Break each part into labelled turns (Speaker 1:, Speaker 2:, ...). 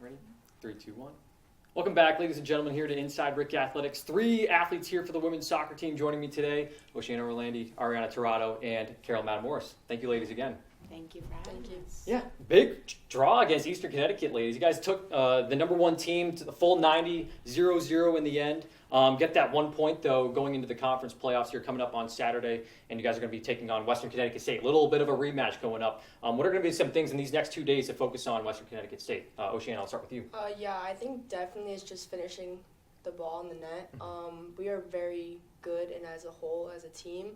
Speaker 1: Ready? 3, 2, 1. Welcome back, ladies and gentlemen, here to Inside RIC Athletics. 3 athletes here for the women's soccer team joining me today. Oceanna, Orlandi, Aryanna, Tirado, and Karol Matamoros. Thank you, ladies, again.
Speaker 2: Thank you for having us.
Speaker 1: Yeah, big draw against Eastern Connecticut, ladies. You guys took the number 1 team to the full 90, 0-0 in the end. Get that 1 point, though, going into the conference playoffs here coming up on Saturday, and you guys are going to be taking on Western Connecticut State. A little bit of a rematch going up. What are going to be some things in these next 2 days to focus on Western Connecticut State? Oceanna, I'll start with you.
Speaker 3: Yeah, I think definitely it's just finishing the ball in the net. We are very good, and as a whole, as a team,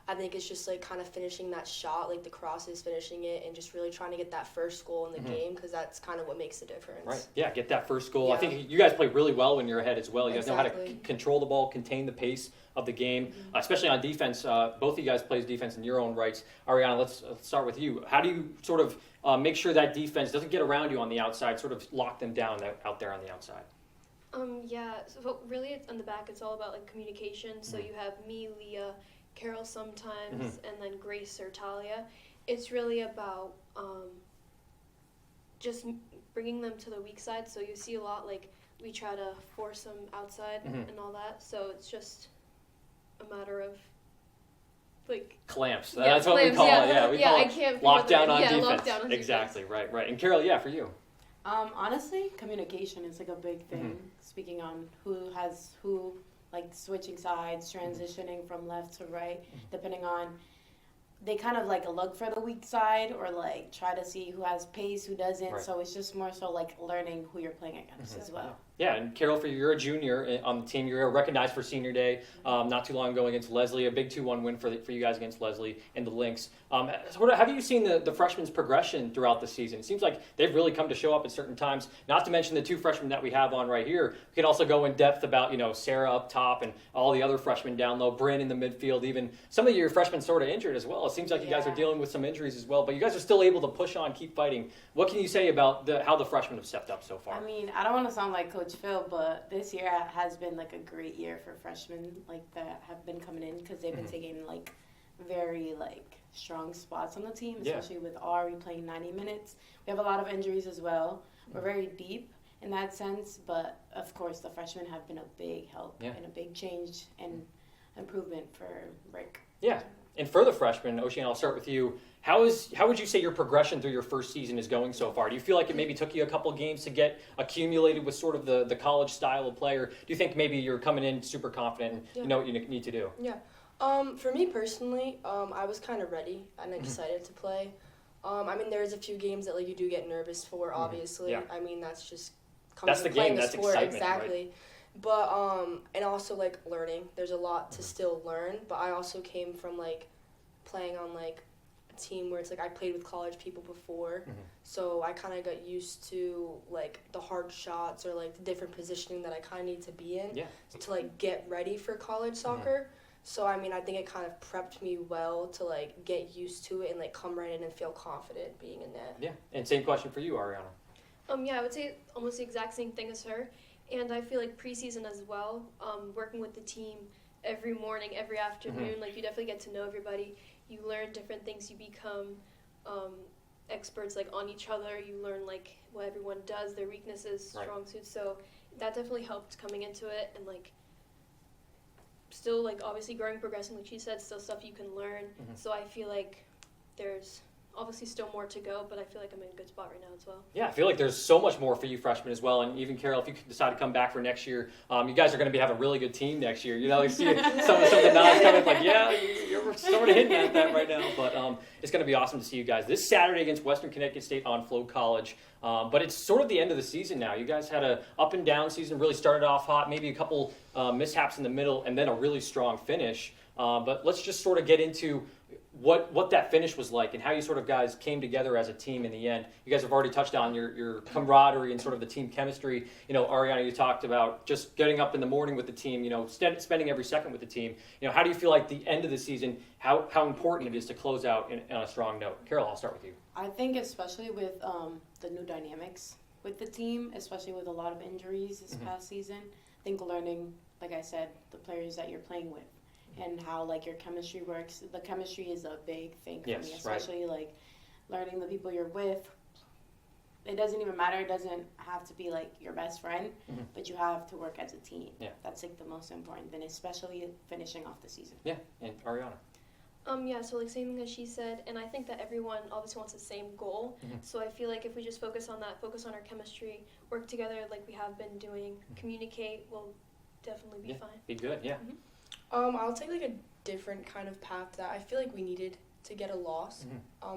Speaker 3: I think it's just like kind of finishing that shot, like the crosses, finishing it, and just really trying to get that first goal in the game, because that's kind of what makes the difference.
Speaker 1: Right. Yeah, get that first goal.
Speaker 3: Yeah.
Speaker 1: I think you guys play really well when you're ahead as well. You guys know how to
Speaker 3: Exactly.
Speaker 1: control the ball, contain the pace of the game, especially on defense. Both of you guys plays defense in your own rights. Ariana, let's start with you. How do you sort of make sure that defense doesn't get around you on the outside, sort of lock them down out there on the outside?
Speaker 4: Yeah, so really it's on the back, it's all about like communication. So you have me, Leah, Karol sometimes, and then Grace or Talia. It's really about just bringing them to the weak side. So you see a lot like we try to force them outside and all that. So it's just a matter of like
Speaker 1: Clamps.
Speaker 4: Yeah,
Speaker 1: That's what
Speaker 4: clamps,
Speaker 1: we call
Speaker 4: yeah.
Speaker 1: it. Yeah, we
Speaker 4: Yeah,
Speaker 1: call
Speaker 4: I
Speaker 1: it
Speaker 4: can't
Speaker 1: lockdown on
Speaker 4: yeah,
Speaker 1: defense.
Speaker 4: lockdown on
Speaker 1: Exactly.
Speaker 4: defense.
Speaker 1: Right. And Karol, yeah, for you.
Speaker 2: Honestly, communication is like a big thing. Speaking on who has who, like switching sides, transitioning from left to right, depending on, they kind of like look for the weak side or like try to see who has pace, who doesn't.
Speaker 1: Right.
Speaker 2: So it's just more so like learning who you're playing against as well.
Speaker 1: Yeah, and Karol, for you, you're a junior on the team. You're recognized for Senior Day not too long ago against Leslie. A big 2-1 win for you guys against Leslie and the Lynx. So how have you seen the freshmen's progression throughout the season? It seems like they've really come to show up at certain times. Not to mention the 2 freshmen that we have on right here. We can also go in depth about Sarah up top and all the other freshmen down low, Bryn in the midfield. Even some of your freshmen sort of injured as well. It seems like you guys are dealing with some injuries as well, but you guys are still able to push on, keep fighting. What can you say about how the freshmen have stepped up so far?
Speaker 2: I mean, I don't want to sound like Coach Phil, but this year has been like a great year for freshmen like that have been coming in, because they've been taking like very like strong spots on the team, especially with Ari playing 90 minutes. We have a lot of injuries as well. We're very deep in that sense, but of course the freshmen have been a big help and a big change and improvement for RIC.
Speaker 1: Yeah, and for the freshmen, Oceanna, I'll start with you. How would you say your progression through your first season is going so far? Do you feel like it maybe took you a couple games to get accumulated with sort of the college style of play, or do you think maybe you're coming in super confident and you know what you need to do?
Speaker 3: Yeah. For me personally, I was kind of ready and excited to play. I mean, there's a few games that like you do get nervous for, obviously.
Speaker 1: Yeah.
Speaker 3: I mean, that's just
Speaker 1: That's the game. That's
Speaker 3: sport.
Speaker 1: excitement,
Speaker 3: exactly.
Speaker 1: right?
Speaker 3: But and also like learning. There's a lot to still learn. But I also came from like playing on like a team where it's like I played with college people before, so I kind of got used to like the hard shots or like the different positioning that I kind of need to be in to like get ready for college soccer. So I mean, I think it kind of prepped me well to like get used to it and like come right in and feel confident being in net.
Speaker 1: Yeah, and same question for you, Ariana.
Speaker 4: Yeah, I would say almost the exact same thing as her. And I feel like preseason as well, working with the team every morning, every afternoon, like you definitely get to know everybody. You learn different things. You become experts like on each other. You learn like what everyone does, their weaknesses, strong suits. So that definitely helped coming into it, and like still like obviously growing, progressing, like she said, still stuff you can learn. So I feel like there's obviously still more to go, but I feel like I'm in a good spot right now as well.
Speaker 1: Yeah, I feel like there's so much more for you freshmen as well, and even Karol, if you decide to come back for next year, you guys are going to have a really good team next year. You know, you see some of the nods coming, like, yeah, you're sort of hinting at that right now, but it's going to be awesome to see you guys this Saturday against Western Connecticut State on Flo College. But it's sort of the end of the season now. You guys had a up and down season, really started off hot, maybe a couple mishaps in the middle, and then a really strong finish. But let's just sort of get into what that finish was like and how you sort of guys came together as a team in the end. You guys have already touched on your camaraderie and sort of the team chemistry. You know, Ariana, you talked about just getting up in the morning with the team, you know, spending every second with the team. You know, how do you feel like the end of the season, how important it is to close out on a strong note? Karol, I'll start with you.
Speaker 2: I think especially with the new dynamics with the team, especially with a lot of injuries this past season, I think learning, like I said, the players that you're playing with and how like your chemistry works. The chemistry is a big thing for me, especially like learning the people you're with, it doesn't even matter. It doesn't have to be like your best friend, but you have to work as a team.
Speaker 1: Yeah.
Speaker 2: That's like the most important thing, especially finishing off the season.
Speaker 1: Yeah, and Aryanna.
Speaker 4: Yeah, so like same thing as she said, and I think that everyone obviously wants the same goal. So I feel like if we just focus on that, focus on our chemistry, work together like we have been doing, communicate, we'll definitely be fine.
Speaker 1: Be good, yeah.
Speaker 3: I'll take like a different kind of path that I feel like we needed to get a loss.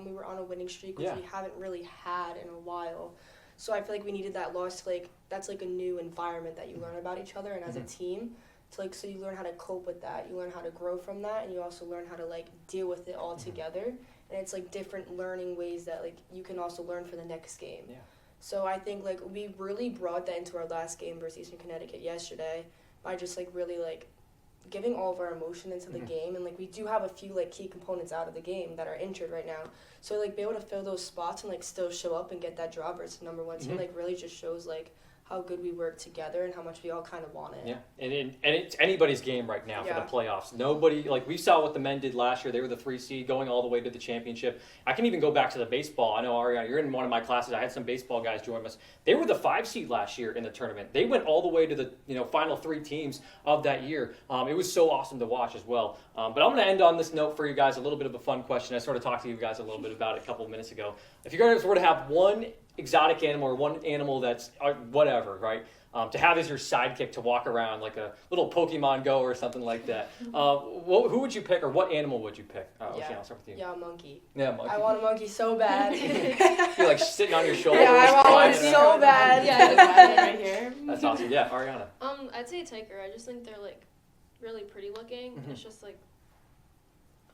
Speaker 3: We were on a winning streak, which we haven't really had in a while. So I feel like we needed that loss to like, that's like a new environment that you learn about each other and as a team. To like, so you learn how to cope with that, you learn how to grow from that, and you also learn how to like deal with it all together. And it's like different learning ways that like you can also learn for the next game.
Speaker 1: Yeah.
Speaker 3: So I think like we really brought that into our last game versus Eastern Connecticut yesterday by just like really like giving all of our emotion into the game. And like we do have a few like key components out of the game that are injured right now. So like be able to fill those spots and like still show up and get that draw versus number one team like really just shows like how good we work together and how much we all kind of want it.
Speaker 1: Yeah, and it's anybody's game right now for the playoffs. Nobody, like we saw what the men did last year. They were the 3 seed going all the way to the championship. I can even go back to the baseball. I know, Aryanna, you're in one of my classes. I had some baseball guys join us. They were the 5 seed last year in the tournament. They went all the way to the final 3 teams of that year. It was so awesome to watch as well. But I'm going to end on this note for you guys, a little bit of a fun question. I sort of talked to you guys a little bit about it a couple of minutes ago. If you guys were to have one exotic animal or one animal that's whatever, right? To have as your sidekick to walk around like a little Pokemon Go or something like that. Who would you pick or what animal would you pick? Oceanna, I'll start with you.
Speaker 3: Yeah, a monkey.
Speaker 1: Yeah, monkey.
Speaker 3: I want a monkey so bad.
Speaker 1: You're like sitting on your shoulder.
Speaker 3: Yeah, I want one
Speaker 1: flying
Speaker 3: so
Speaker 1: around.
Speaker 3: bad.
Speaker 2: Yeah, right here.
Speaker 1: That's awesome. Yeah, Aryanna.
Speaker 4: I'd say a tiger. I just think they're like really pretty looking. It's just like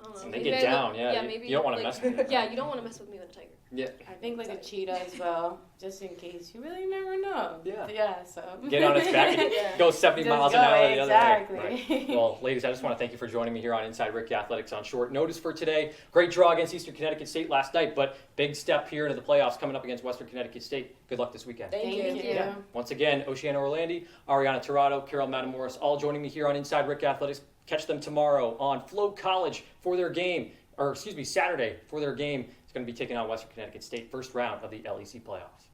Speaker 4: I don't know.
Speaker 1: They
Speaker 4: maybe
Speaker 1: get
Speaker 4: I
Speaker 1: down,
Speaker 4: look-
Speaker 1: yeah.
Speaker 4: Maybe
Speaker 1: You don't want to
Speaker 4: like,
Speaker 1: mess with them.
Speaker 4: Yeah, you don't want to mess with me with a tiger.
Speaker 1: Yeah.
Speaker 2: I think like a cheetah as well, just in case. You really never know.
Speaker 1: Yeah.
Speaker 2: So.
Speaker 1: Get on its back and go 70
Speaker 2: Just
Speaker 1: miles
Speaker 2: go,
Speaker 1: an hour the other way.
Speaker 2: exactly.
Speaker 1: Right. Well, ladies, I just want to thank you for joining me here on Inside RIC Athletics on short notice for today. Great draw against Eastern Connecticut State last night, but big step here into the playoffs coming up against Western Connecticut State. Good luck this weekend.
Speaker 3: Thank you.
Speaker 1: Yeah. Once again, Oceanna Orlandi, Aryanna Tirado, Karol Matamoros, all joining me here on Inside RIC Athletics. Catch them tomorrow on Flo College for their game, Saturday for their game. It's going to be taking on Western Connecticut State, first round of the LEC playoffs.